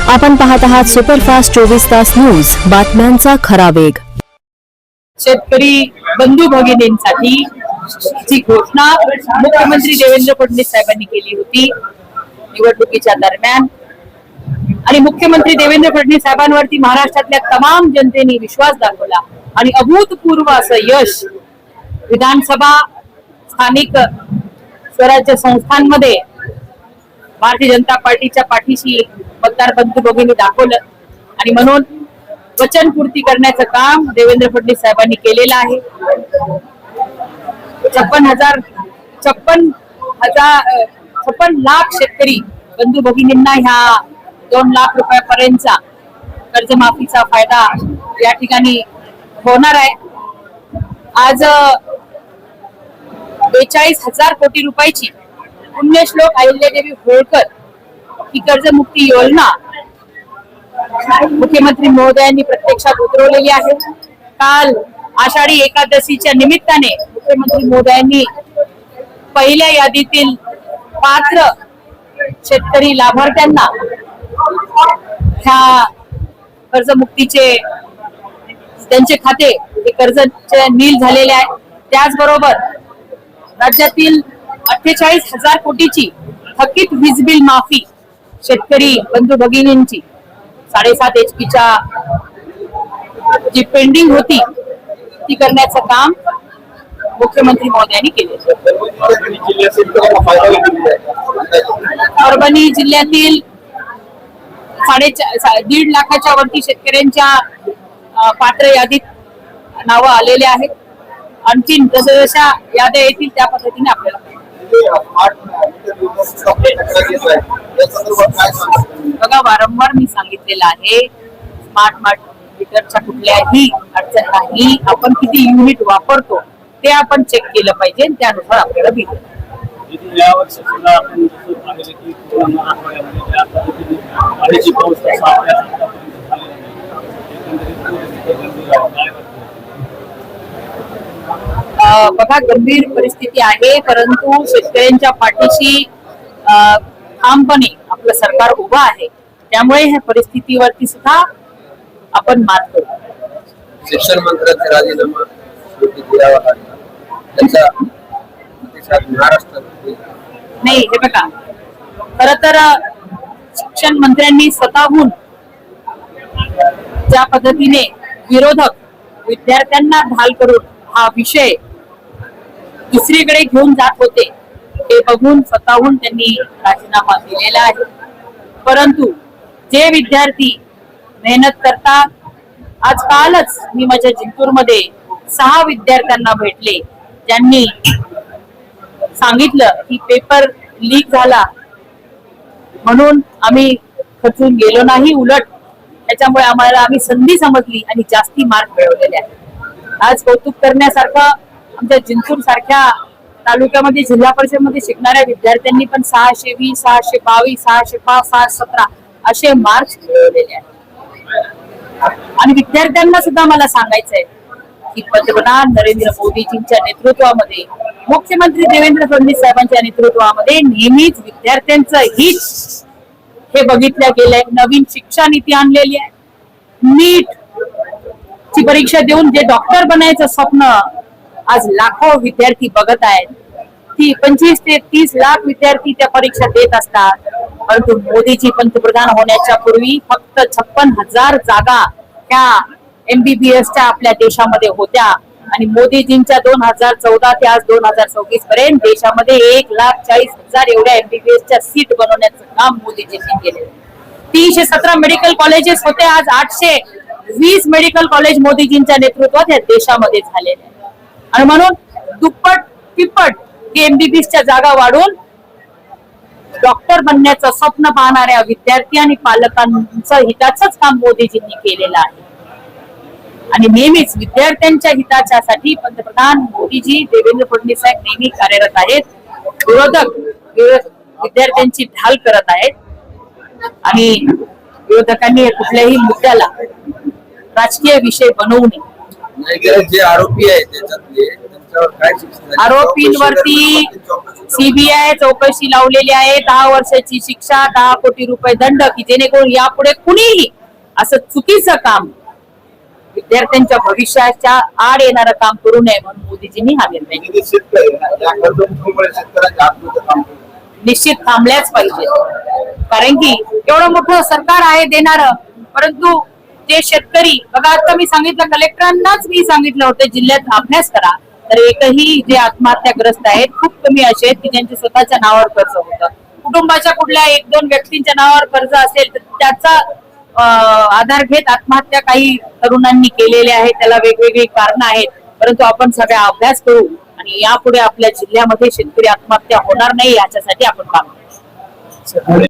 आपण पाहत आहात सुपरफास्ट 24 तास न्यूज, बातम्यांचा खरा वेग। शेतकरी बंधू भगिनींसाठी जी घोषणा मुख्यमंत्री देवेंद्र फडणवीस साहेबांनी केली होती निवडणुकीच्या दरम्यान, आणि मुख्यमंत्री देवेंद्र फडणवीस साहेबांवरती महाराष्ट्रातल्या तमाम जनतेने विश्वास दाखवला आणि अभूतपूर्व असं यश विधानसभा, स्थानिक स्वराज्य संस्थांमध्ये भारतीय जनता पार्टीच्या पाठीशी मतदार बंधू भगिनी दाखवलं। आणि म्हणून वचनपूर्ती करण्याचं काम देवेंद्र फडणवीस साहेबांनी केलेलं आहे। 56 लाख शेतकरी बंधू भगिनींना ह्या 2 लाख रुपयापर्यंतचा कर्जमाफीचा फायदा या ठिकाणी होणार आहे। आज 42,000 कोटी रुपयाची पुण्यश्लोक अहिल्यादेवी होळकर ही कर्जमुक्ती योजना मुख्यमंत्री महोदयांनी प्रत्यक्षात उतरवलेली आहे। काल आषाढी एकादशीच्या निमित्ताने मुख्यमंत्री महोदयांनी पहिल्या यादीतील पात्र शेतकरी लाभार्थ्यांना ह्या कर्जमुक्तीचे त्यांचे खाते हे कर्जचे नील झालेले आहे। त्याचबरोबर राज्यातील 48,000 कोटीची थकीत वीज बिल माफी शेतकरी बंधू भगिनींची 7.5 HP जी पेंडिंग होती ती करण्याचं काम मुख्यमंत्री महोदयांनी केले। परभणी जिल्ह्यातील 1.5 लाखाच्या वरती शेतकऱ्यांच्या पात्र यादीत नावं आलेले आहेत। आणखी जशा याद्या येतील त्या पद्धतीने आपल्याला बघा, वारंवार मी सांगितलेलं आहे, स्मार्ट मीटरच्या कुठल्याही अडचण नाही। आपण किती युनिट वापरतो ते आपण चेक केलं पाहिजे, त्यानुसार आपल्याला बिल बघा, गंभीर परिस्थिती आहे, परंतु शेतकऱ्यांच्या पाठीशी ठामपणे आपलं सरकार उभं आहे। त्यामुळे ह्या परिस्थितीवरती सुद्धा आपण मात करू। शिक्षण मंत्र्यांचा राजीनामा नाही, हे बघा, खर तर शिक्षण मंत्र्यांनी स्वतःहून ज्या पद्धतीने विरोधक विद्यार्थ्यांना ढाल करून हा विषय दुसरीकडे घेऊन जात होते हे बघून स्वतःहून त्यांनी राजीनामा दिलेला आहे। परंतु जे विद्यार्थी मेहनत करतात, आज कालच मी माझ्या जिंतूरमध्ये 6 विद्यार्थ्यांना भेटले ज्यांनी सांगितलं की पेपर लीक झाला म्हणून आम्ही खचून गेलो नाही, उलट त्याच्यामुळे आम्ही संधी समजली आणि जास्ती मार्क मिळवलेले आहेत। आज कौतुक करण्यासारखं आमच्या जिंतूर सारख्या तालुक्यामध्ये जिल्हा परिषद मध्ये शिकणाऱ्या विद्यार्थ्यांनी पण 620, 622, 605, 617 असे मार्क्स मिळवलेले आहेत। आणि विद्यार्थ्यांना सुद्धा मला सांगायचंय की पंतप्रधान नरेंद्र मोदीजींच्या नेतृत्वामध्ये, मुख्यमंत्री देवेंद्र फडणवीस साहेबांच्या नेतृत्वामध्ये नेहमीच विद्यार्थ्यांचं हित हे बघितलं गेलंय। नवीन शिक्षा नीती आणलेली आहे। नीट ची परीक्षा देऊन जे डॉक्टर बनायचं स्वप्न आज लाखो विद्यार्थी बघत आहेत, ती 25 ते 30 लाख विद्यार्थी त्या परीक्षा देत असतात। परंतु मोदीजी पंतप्रधान होण्याच्या पूर्वी फक्त 56,000 जागा त्या MBBSच्या आपल्या देशामध्ये होत्या आणि मोदीजींच्या 2014 ते आज 2024 पर्यंत देशामध्ये 1,40,000 एवढ्या MBBSच्या सीट बनवण्याचं काम मोदीजींनी केले। 317 मेडिकल कॉलेजेस होते, आज 820 मेडिकल कॉलेज मोदीजींच्या नेतृत्वात या देशामध्ये झालेले आहेत। आणि म्हणून दुप्पट तिप्पट MBBSच्या जागा वाढून डॉक्टर बनण्याचं स्वप्न पाहणाऱ्या विद्यार्थी आणि पालकांचं हिताचंच काम मोदीजींनी केलेलं आहे। आणि नेहमीच विद्यार्थ्यांच्या हिताच्यासाठी पंतप्रधान मोदीजी देवेंद्र फडणवीस साहेब नेहमी कार्यरत आहेत। विरोधक विद्यार्थ्यांची ढाल करत आहेत आणि विरोधकांनी कुठल्याही मुद्द्याला राजकीय विषय बनवू नये। जे आरोपी आहेत त्याच्यातले त्याच्यावर काय शिक्षा झाली? आरोपींवरती सीबीआय चौकशी लावलेली आहे. 10 वर्षाची शिक्षा, 10 कोटी रुपये दंड, की जेणेकरून यापुढे कुणीही असं चुकीचं काम, विद्यार्थ्यांच्या भविष्याच्या आड येणारं काम करू नये म्हणून मोदीजींनी हा निर्णय घेतला. शेतकऱ्यांच्या आत्महत्या थांबवली. निश्चित थांबल्याच पाहिजे, कारण की एवढं मोठं सरकार आहे देणारं, परंतु जे शेतकरी बघा, आता मी सांगितलं, कलेक्टरांनाच मी सांगितलं होतं जिल्ह्यात अभ्यास करा, तर एकही जे आत्महत्याग्रस्त आहेत खूप कमी असे आहेत की ज्यांच्या स्वतःच्या नावावर कर्ज होतं. कुटुंबाच्या कुठल्या 1-2 व्यक्तींच्या नावावर कर्ज असेल तर त्याचा आधार घेत आत्महत्या काही तरुणांनी केलेल्या आहेत. त्याला वेगवेगळी कारणं आहेत, परंतु आपण सगळ्या अभ्यास करू आणि यापुढे आपल्या जिल्ह्यामध्ये शेतकरी आत्महत्या होणार नाही याच्यासाठी आपण काम करू.